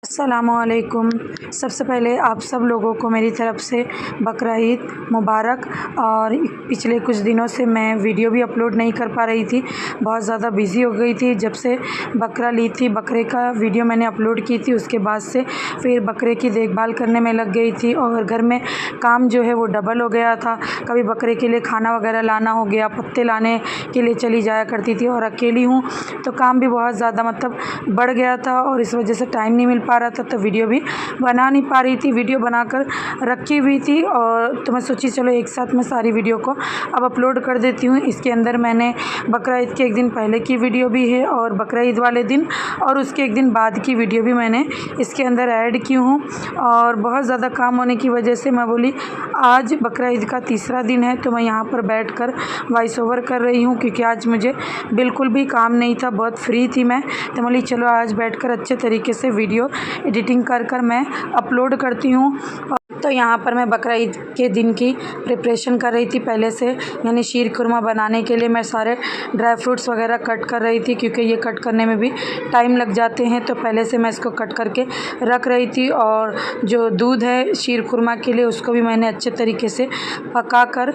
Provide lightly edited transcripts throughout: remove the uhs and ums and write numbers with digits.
अस्सलामुअलैकुम। सबसे पहले आप सब लोगों को मेरी तरफ़ से बकरा ईद मुबारक। और पिछले कुछ दिनों से मैं वीडियो भी अपलोड नहीं कर पा रही थी, बहुत ज़्यादा बिज़ी हो गई थी। जब से बकरा ली थी, बकरे का वीडियो मैंने अपलोड की थी, उसके बाद से फिर बकरे की देखभाल करने में लग गई थी और घर में काम जो है वो डबल हो गया था। कभी बकरे के लिए खाना वगैरह लाना हो गया, पत्ते लाने के लिए चली जाया करती थी और अकेली हूँ तो काम भी बहुत ज़्यादा बढ़ गया था और इस वजह से टाइम नहीं मिल पा रहा था, तो वीडियो भी बना नहीं पा रही थी। वीडियो बनाकर रखी हुई थी और तो मैं सोची चलो एक साथ मैं सारी वीडियो को अब अपलोड कर देती हूँ। इसके अंदर मैंने बकरा ईद के एक दिन पहले की वीडियो भी है और बकरा ईद वाले दिन और उसके एक दिन बाद की वीडियो भी मैंने इसके अंदर ऐड की हूँ। और बहुत ज़्यादा काम होने की वजह से मैं बोली आज बकरा ईद का तीसरा दिन है तो मैं यहाँ पर बैठकर वॉइस ओवर कर रही हूँ, क्योंकि आज मुझे बिल्कुल भी काम नहीं था, बहुत फ्री थी मैं। तो बोली चलो आज बैठकर अच्छे तरीके से वीडियो एडिटिंग कर मैं अपलोड करती हूँ। तो यहाँ पर मैं बकरा ईद के दिन की प्रिपरेशन कर रही थी पहले से, यानी शीर खुरमा बनाने के लिए मैं सारे ड्राई फ्रूट्स वगैरह कट कर रही थी, क्योंकि ये कट करने में भी टाइम लग जाते हैं। तो पहले से मैं इसको कट करके रख रही थी और जो दूध है शीर खुरमा के लिए उसको भी मैंने अच्छे तरीके से पका कर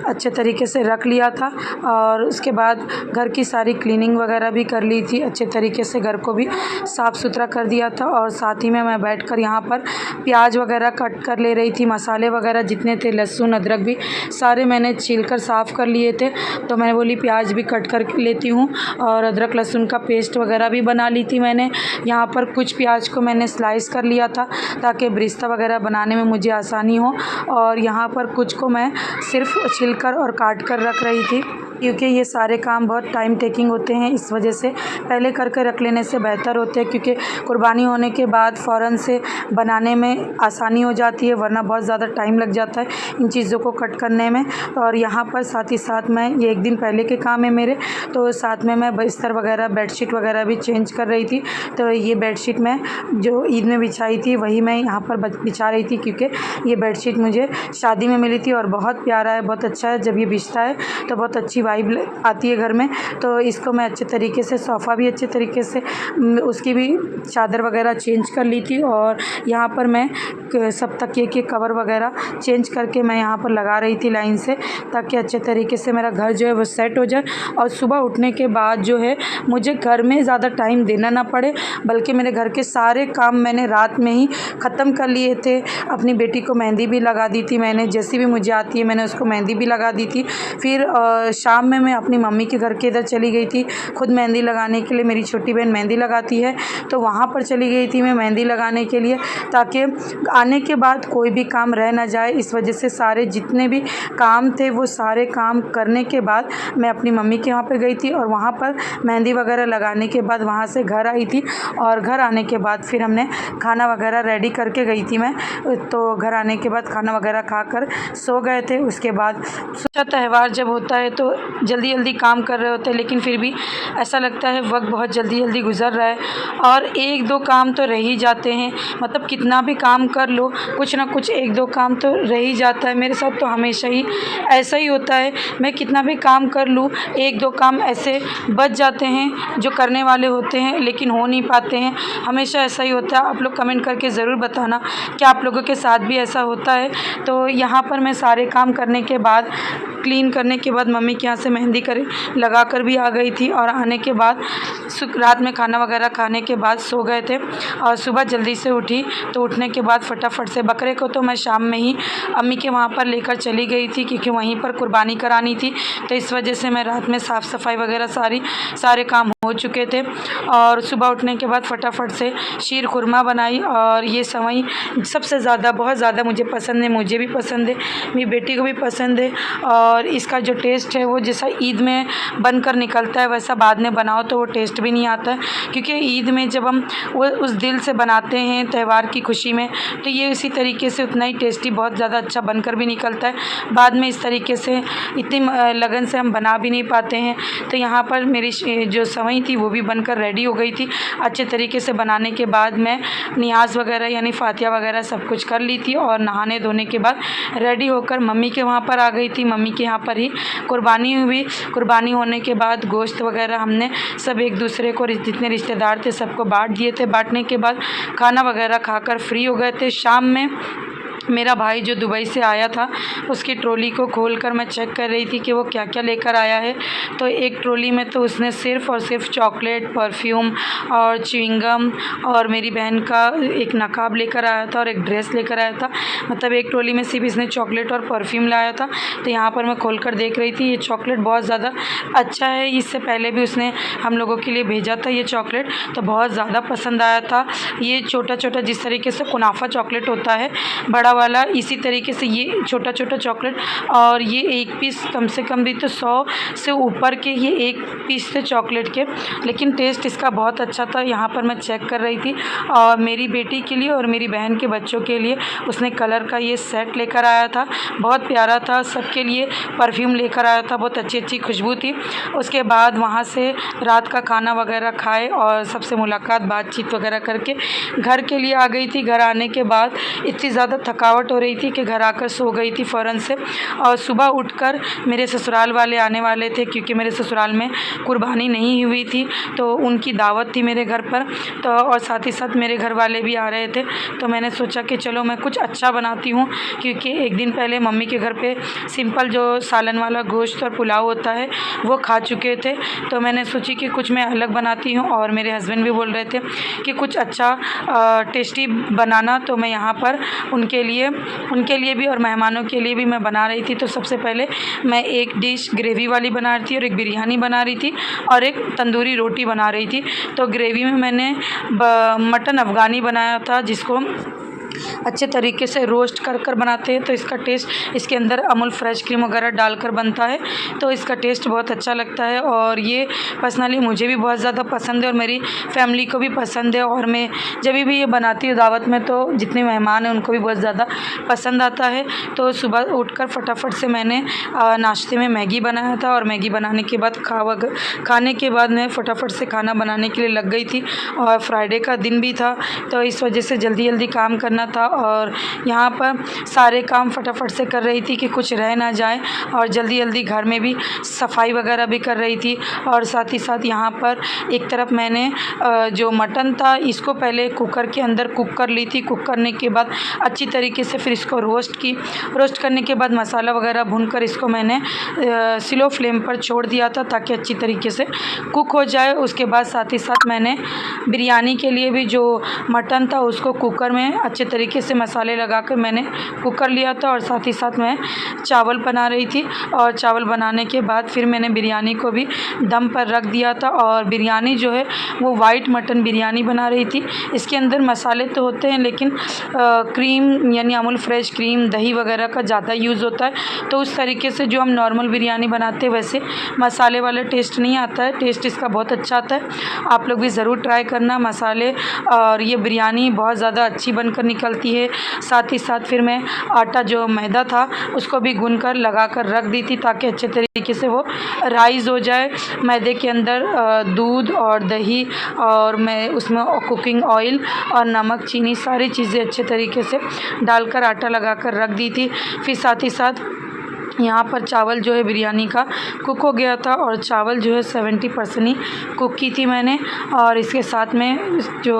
अच्छे तरीके से रख लिया था। और उसके बाद घर की सारी क्लीनिंग वगैरह भी कर ली थी, अच्छे तरीके से घर को भी साफ़ सुथरा कर दिया था। और साथ ही में मैं बैठकर यहाँ पर प्याज वगैरह कट कर ले रही थी, मसाले वगैरह जितने थे, लहसुन अदरक भी सारे मैंने छीलकर साफ़ कर लिए थे। तो मैं बोली प्याज भी कट कर लेती हूँ और अदरक लहसुन का पेस्ट वगैरह भी बना ली थी मैंने। यहाँ पर कुछ प्याज को मैंने स्लाइस कर लिया था ताकि ब्रिस्ता वगैरह बनाने में मुझे आसानी हो, और यहाँ पर कुछ को मैं सिर्फ छिलकर और काट कर रख रही थी, क्योंकि ये सारे काम बहुत टाइम टेकिंग होते हैं। इस वजह से पहले करके रख लेने से बेहतर होते हैं, क्योंकि कुर्बानी होने के बाद फ़ौरन से बनाने में आसानी हो जाती है, वरना बहुत ज़्यादा टाइम लग जाता है इन चीज़ों को कट करने में। और यहाँ पर साथ ही साथ मैं ये एक दिन पहले के काम है मेरे, तो साथ में मैं बिस्तर वगैरह बेडशीट वगैरह भी चेंज कर रही थी। तो ये बेडशीट मैं जो ईद में बिछाई थी वही मैं यहाँ पर बिछा रही थी, क्योंकि ये बेडशीट मुझे शादी में मिली थी और बहुत प्यारा है, बहुत अच्छा है। जब ये बिछता है तो बहुत अच्छी वाइब आती है घर में। तो इसको मैं अच्छे तरीके से, सोफ़ा भी अच्छे तरीके से उसकी भी चादर वगैरह चेंज कर ली थी। और यहाँ पर मैं सब तकिए के कवर वगैरह चेंज करके मैं यहाँ पर लगा रही थी लाइन से, ताकि अच्छे तरीके से मेरा घर जो है वो सेट हो जाए और सुबह उठने के बाद जो है मुझे घर में ज़्यादा टाइम देना ना पड़े, बल्कि मेरे घर के सारे काम मैंने रात में ही ख़त्म कर लिए थे। अपनी बेटी को मेहंदी भी लगा दी थी मैंने, जैसी भी मुझे आती है मैंने उसको मेहंदी भी लगा दी थी। फिर शाम में मैं अपनी मम्मी के घर के इधर चली गई थी खुद मेहंदी लगाने के लिए। मेरी छोटी बहन मेहंदी लगाती है तो वहाँ पर चली गई थी मैं मेहंदी लगाने के लिए, ताकि आने के बाद कोई भी काम रह ना जाए। इस वजह से सारे जितने भी काम थे वो सारे काम करने के बाद मैं अपनी मम्मी के वहाँ पर गई थी और वहाँ पर मेहंदी वगैरह लगाने के बाद वहाँ से घर आई थी। और घर आने के बाद फिर हमने खाना वगैरह रेडी करके गई थी मैं, तो घर आने के बाद खाना वगैरह खाकर सो गए थे। उसके बाद त्यौहार जब होता है तो जल्दी जल्दी काम कर रहे होते हैं, लेकिन फिर भी ऐसा लगता है वक्त बहुत जल्दी जल्दी गुजर रहा है और एक दो काम तो रह ही जाते हैं। कितना भी काम कर लो, कुछ ना कुछ एक दो काम तो रह ही जाता है। मेरे साथ तो हमेशा ही ऐसा ही होता है, मैं कितना भी काम कर लूँ एक दो काम ऐसे बच जाते हैं जो करने वाले होते हैं लेकिन हो नहीं पाते हैं। हमेशा ऐसा ही होता है। आप लोग कमेंट करके ज़रूर बताना कि आप लोगों के साथ भी ऐसा होता है। तो यहाँ पर मैं सारे काम करने के बाद, क्लीन करने के बाद मम्मी के यहाँ से मेहंदी लगा कर भी आ गई थी और आने के बाद रात में खाना वगैरह खाने के बाद सो गए थे। और सुबह जल्दी से उठी तो उठने के बाद फटाफट से बकरे को तो मैं शाम में ही अम्मी के वहाँ पर लेकर चली गई थी, क्योंकि वहीं पर कुर्बानी करानी थी। तो इस वजह से मैं रात में साफ़ सफाई वगैरह सारे काम हो चुके थे। और सुबह उठने के बाद फटाफट से शीर खुरमा बनाई। और ये सेवई सबसे ज़्यादा बहुत ज़्यादा मुझे पसंद है, मुझे भी पसंद है, मेरी बेटी को भी पसंद है। और इसका जो टेस्ट है वो जैसा ईद में बनकर निकलता है वैसा बाद में बनाओ तो वो टेस्ट भी नहीं आता है, क्योंकि ईद में जब हम वो उस दिल से बनाते हैं त्यौहार की खुशी में, तो ये इसी तरीके से उतना ही टेस्टी बहुत ज़्यादा अच्छा बनकर भी निकलता है। बाद में इस तरीके से इतनी लगन से हम बना भी नहीं पाते हैं। तो यहाँ पर मेरी जो सेवई थी वो भी बनकर रेडी हो गई थी। अच्छे तरीके से बनाने के बाद मैं नियाज़ वगैरह यानी फातिया वगैरह सब कुछ कर ली थी और नहाने धोने के बाद रेडी होकर मम्मी के वहाँ पर आ गई थी। मम्मी के यहाँ पर ही कुर्बानी हुई। कुर्बानी होने के बाद गोश्त वगैरह हमने सब एक दूसरे को जितने रिश्तेदार थे सबको बाँट दिए थे। बाँटने के बाद खाना वगैरह खाकर फ्री हो गए थे। शाम में मेरा भाई जो दुबई से आया था उसकी ट्रॉली को खोलकर मैं चेक कर रही थी कि वो क्या क्या लेकर आया है। तो एक ट्रॉली में तो उसने सिर्फ़ और सिर्फ चॉकलेट, परफ्यूम और च्युइंगम और मेरी बहन का एक नकाब लेकर आया था और एक ड्रेस लेकर आया था। मतलब एक ट्रॉली में सिर्फ इसने चॉकलेट और परफ्यूम लाया था। तो यहाँ पर मैं खोलकर देख रही थी, ये चॉकलेट बहुत ज़्यादा अच्छा है। इससे पहले भी उसने हम लोगों के लिए भेजा था ये चॉकलेट, तो बहुत ज़्यादा पसंद आया था। ये छोटा छोटा जिस तरीके से कुनाफा चॉकलेट होता है बड़ा वाला, इसी तरीके से ये छोटा छोटा चॉकलेट, और ये एक पीस कम से कम भी तो 100 से ऊपर के ये एक पीस थे चॉकलेट के। लेकिन टेस्ट इसका बहुत अच्छा था। यहाँ पर मैं चेक कर रही थी और मेरी बेटी के लिए और मेरी बहन के बच्चों के लिए उसने कलर का ये सेट लेकर आया था, बहुत प्यारा था। सबके लिए परफ्यूम लेकर आया था, बहुत अच्छी अच्छी खुशबू थी। उसके बाद वहाँ से रात का खाना वगैरह खाए और सबसे मुलाकात बातचीत वगैरह करके घर के लिए आ गई थी। घर आने के बाद इतनी ज़्यादा थकावट हो रही थी कि घर आकर सो गई थी फ़ौरन से। और सुबह उठकर मेरे ससुराल वाले आने वाले थे, क्योंकि मेरे ससुराल में कुर्बानी नहीं हुई थी तो उनकी दावत थी मेरे घर पर। तो और साथ ही साथ मेरे घर वाले भी आ रहे थे। तो मैंने सोचा कि चलो मैं कुछ अच्छा बनाती हूँ, क्योंकि एक दिन पहले मम्मी के घर पे सिंपल जो सालन वाला गोश्त और पुलाव होता है वो खा चुके थे। तो मैंने सोची कि कुछ मैं अलग बनाती हूँ, और मेरे हस्बैंड भी बोल रहे थे कि कुछ अच्छा टेस्टी बनाना। तो मैं यहाँ पर उनके लिए भी और मेहमानों के लिए भी मैं बना रही थी। तो सबसे पहले मैं एक डिश ग्रेवी वाली बना रही थी और एक बिरयानी बना रही थी और एक तंदूरी रोटी बना रही थी। तो ग्रेवी में मैंने मटन अफ़गानी बनाया था, जिसको अच्छे तरीके से रोस्ट कर बनाते हैं। तो इसका टेस्ट इसके अंदर अमूल फ्रेश क्रीम वगैरह डालकर बनता है, तो इसका टेस्ट बहुत अच्छा लगता है। और ये पर्सनली मुझे भी बहुत ज़्यादा पसंद है और मेरी फैमिली को भी पसंद है। और मैं जब भी ये बनाती हूँ दावत में तो जितने मेहमान हैं उनको भी बहुत ज़्यादा पसंद आता है। तो सुबह उठकर फटाफट से मैंने नाश्ते में मैगी बनाया था, और मैगी बनाने के बाद खाने के बाद मैं फटाफट से खाना बनाने के लिए लग गई थी। और फ्राइडे का दिन भी था, तो इस वजह से जल्दी जल्दी काम करना था, और यहाँ पर सारे काम फटाफट से कर रही थी कि कुछ रह ना जाए। और जल्दी जल्दी घर में भी सफाई वगैरह भी कर रही थी। और साथ ही साथ यहाँ पर एक तरफ मैंने जो मटन था इसको पहले कुकर के अंदर कुक कर ली थी। कुक करने के बाद अच्छी तरीके से फिर इसको रोस्ट करने के बाद मसाला वगैरह भूनकर इसको मैंने स्लो फ्लेम पर छोड़ दिया था ताकि अच्छी तरीके से कुक हो जाए। उसके बाद साथ ही साथ मैंने बिरयानी के लिए भी जो मटन था उसको कुकर में अच्छे तरीके से मसाले लगाकर मैंने कुक कर लिया था। और साथ ही साथ मैं चावल बना रही थी, और चावल बनाने के बाद फिर मैंने बिरयानी को भी दम पर रख दिया था। और बिरयानी जो है वो वाइट मटन बिरयानी बना रही थी। इसके अंदर मसाले तो होते हैं, लेकिन क्रीम यानी अमूल फ्रेश क्रीम, दही वगैरह का ज़्यादा यूज़ होता है। तो उस तरीके से जो हम नॉर्मल बिरयानी बनाते हैं वैसे मसाले वाला टेस्ट नहीं आता है। टेस्ट इसका बहुत अच्छा आता है, आप लोग भी ज़रूर ट्राई करना। मसाले और ये बिरयानी बहुत ज़्यादा अच्छी बनकर निकलती है। साथ ही साथ फिर मैं आटा जो मैदा था उसको भी गूंद कर लगा कर रख दी थी ताकि अच्छे तरीके से वो राइज़ हो जाए। मैदे के अंदर दूध और दही और मैं उसमें कुकिंग ऑयल और नमक, चीनी सारी चीज़ें अच्छे तरीके से डालकर आटा लगा कर रख दी थी। फिर साथ ही साथ यहाँ पर चावल जो है बिरयानी का कुक हो गया था, और चावल जो है 70% ही कुक की थी मैंने। और इसके साथ में जो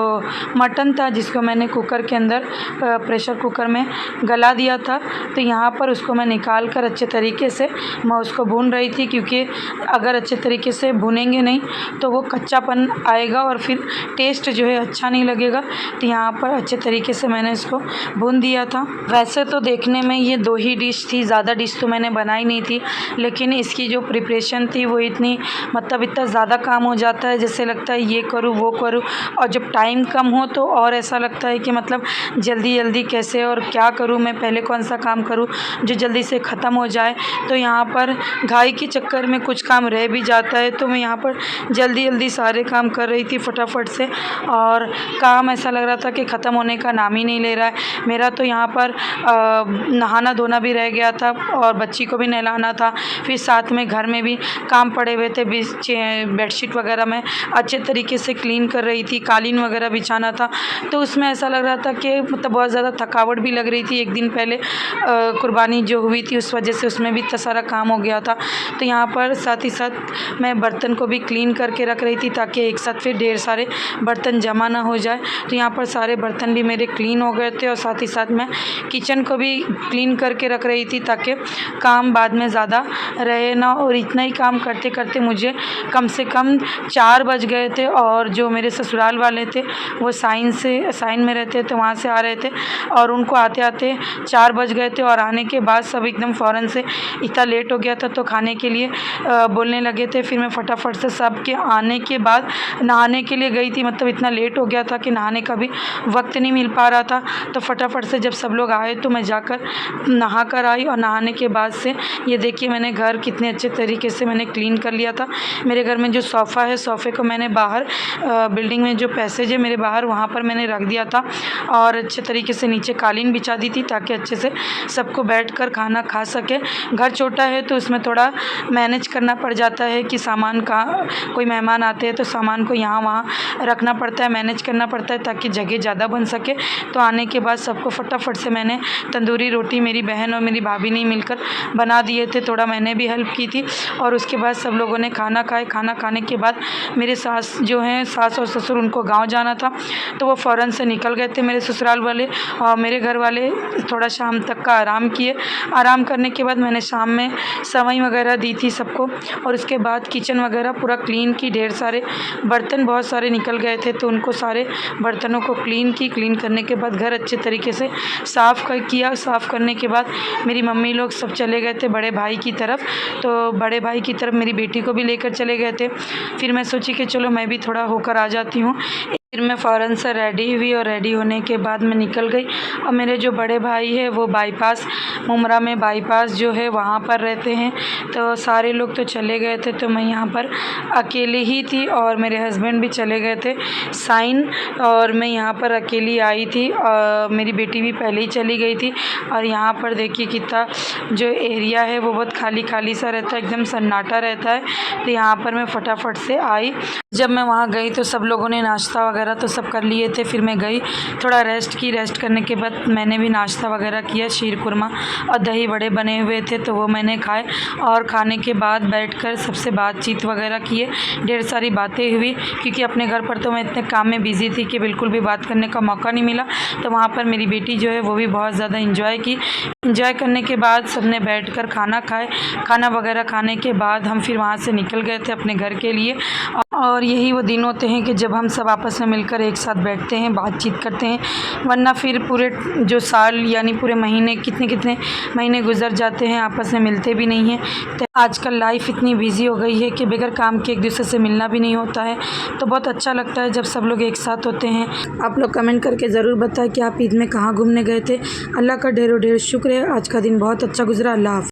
मटन था जिसको मैंने कुकर के अंदर प्रेशर कुकर में गला दिया था, तो यहाँ पर उसको मैं निकाल कर अच्छे तरीके से मैं उसको भून रही थी, क्योंकि अगर अच्छे तरीके से भूनेंगे नहीं तो वो कच्चापन आएगा और फिर टेस्ट जो है अच्छा नहीं लगेगा। तो यहाँ पर अच्छे तरीके से मैंने इसको भून दिया था। वैसे तो देखने में ये 2 ही डिश थी, ज़्यादा डिश तो मैंने बनाई नहीं थी, लेकिन इसकी जो प्रिपरेशन थी वो इतनी इतना ज़्यादा काम हो जाता है, जैसे लगता है ये करूँ वो करूँ। और जब टाइम कम हो तो और ऐसा लगता है कि जल्दी जल्दी कैसे और क्या करूँ, मैं पहले कौन सा काम करूँ जो जल्दी से ख़त्म हो जाए। तो यहाँ पर घाई के चक्कर में कुछ काम रह भी जाता है, तो मैं यहाँ पर जल्दी जल्दी सारे काम कर रही थी फटाफट से, और काम ऐसा लग रहा था कि ख़त्म होने का नाम ही नहीं ले रहा है मेरा। तो यहाँ पर नहाना धोना भी रह गया था, और बच्ची को भी नहलाना था, फिर साथ में घर में भी काम पड़े हुए थे। बेडशीट वगैरह मैं अच्छे तरीके से क्लीन कर रही थी, कालीन वगैरह बिछाना था। तो उसमें ऐसा लग रहा था कि मतलब बहुत ज़्यादा थकावट भी लग रही थी। एक दिन पहले कुर्बानी जो हुई थी उस वजह से उसमें भी इतना सारा काम हो गया था। तो यहाँ पर साथ ही साथ मैं बर्तन को भी क्लीन करके रख रही थी ताकि एक साथ फिर ढेर सारे बर्तन जमा ना हो जाए। तो यहाँ पर सारे बर्तन भी मेरे क्लीन हो गए थे और साथ ही साथ मैं किचन को भी क्लीन करके रख रही थी ताकि काम बाद में ज़्यादा रहे ना। और इतना ही काम करते करते मुझे कम से कम 4 बज गए थे। और जो मेरे ससुराल वाले थे वो साइन में रहते थे, वहाँ से आ रहे थे और उनको आते आते 4 बज गए थे। और आने के बाद सब एकदम फ़ौरन से इतना लेट हो गया था तो खाने के लिए बोलने लगे थे। फिर मैं फटाफट से सब के आने के बाद नहाने के लिए गई थी। मतलब इतना लेट हो गया था कि नहाने का भी वक्त नहीं मिल पा रहा था। तो फटाफट से जब सब लोग आए तो मैं जाकर नहा कर आई। और नहाने के बाद से ये देखिए मैंने घर कितने अच्छे तरीके से मैंने क्लीन कर लिया था। मेरे घर में जो सोफ़ा है, सोफ़े को मैंने बाहर बिल्डिंग में जो पैसेज है मेरे बाहर, वहाँ पर मैंने रख दिया था और अच्छे तरीके से नीचे कालीन बिछा दी थी ताकि अच्छे से सबको बैठकर खाना खा सके। घर छोटा है तो उसमें थोड़ा मैनेज करना पड़ जाता है कि सामान का कोई मेहमान आते हैं तो सामान को यहाँ वहाँ रखना पड़ता है, मैनेज करना पड़ता है ताकि जगह ज़्यादा बन सके। तो आने के बाद सबको फटाफट से मैंने तंदूरी रोटी मेरी बहन और मेरी भाभी ने मिलकर बना दिए थे, थोड़ा मैंने भी हेल्प की थी। और उसके बाद सब लोगों ने खाना खाए। खाना खाने के बाद मेरे सास जो हैं, सास और ससुर, उनको गाँव जाना था तो वो फ़ौरन से निकल गए थे मेरे ससुराल वाले। और मेरे घर वाले थोड़ा शाम तक का आराम किए। आराम करने के बाद मैंने शाम में सेवई वगैरह दी थी सबको और उसके बाद किचन वगैरह पूरा क्लीन की। ढेर सारे बर्तन बहुत सारे निकल गए थे तो उनको सारे बर्तनों को क्लीन की। क्लीन करने के बाद घर अच्छे तरीके से साफ़ किया। साफ़ करने के बाद मेरी मम्मी लोग सब चले गए थे बड़े भाई की तरफ। तो बड़े भाई की तरफ मेरी बेटी को भी लेकर चले गए थे। फिर मैं सोची कि चलो मैं भी थोड़ा होकर आ जाती हूँ। फिर मैं फ़ौरन से रेडी हुई और रेडी होने के बाद मैं निकल गई। और मेरे जो बड़े भाई है वो बाईपास, मुमरा में बाईपास जो है वहाँ पर रहते हैं। तो सारे लोग तो चले गए थे तो मैं यहाँ पर अकेले ही थी और मेरे हस्बैंड भी चले गए थे साइन। और मैं यहाँ पर अकेली आई थी और मेरी बेटी भी पहले ही चली गई थी। और यहाँ पर देखिए कितना जो एरिया है वो बहुत खाली खाली सा रहता है, एकदम सन्नाटा रहता है। तो यहाँ पर मैं फटाफट से आई। जब मैं वहाँ गई तो सब लोगों ने नाश्ता वगैरह तो सब कर लिए थे। फिर मैं गई, थोड़ा रेस्ट की। रेस्ट करने के बाद मैंने भी नाश्ता वगैरह किया। शीर कुरमा और दही बड़े बने हुए थे तो वो मैंने खाए। और खाने के बाद बैठकर सबसे बातचीत वगैरह किए। ढेर सारी बातें हुई क्योंकि अपने घर पर तो मैं इतने काम में बिज़ी थी कि बिल्कुल भी बात करने का मौका नहीं मिला। तो वहाँ पर मेरी बेटी जो है वो भी बहुत ज़्यादा इंजॉय की। इंजॉय करने के बाद सबने बैठकर खाना खाए। खाना वगैरह खाने के बाद हम फिर वहाँ से निकल गए थे अपने घर के लिए। और यही वो दिन होते हैं कि जब हम सब आपस में मिलकर एक साथ बैठते हैं, बातचीत करते हैं। वरना फिर पूरे जो साल यानी पूरे महीने कितने महीने गुजर जाते हैं, आपस में मिलते भी नहीं हैं। तो आजकल लाइफ इतनी बिजी हो गई है कि बगैर काम के एक दूसरे से मिलना भी नहीं होता है। तो बहुत अच्छा लगता है जब सब लोग एक साथ होते हैं। आप लोग कमेंट करके ज़रूर बताएं कि आप ईद में कहाँ घूमने गए थे। अल्लाह का ढेरों ढेर शुक्र है, आज का दिन बहुत अच्छा गुजरा। अल्लाह हाफ़िज़।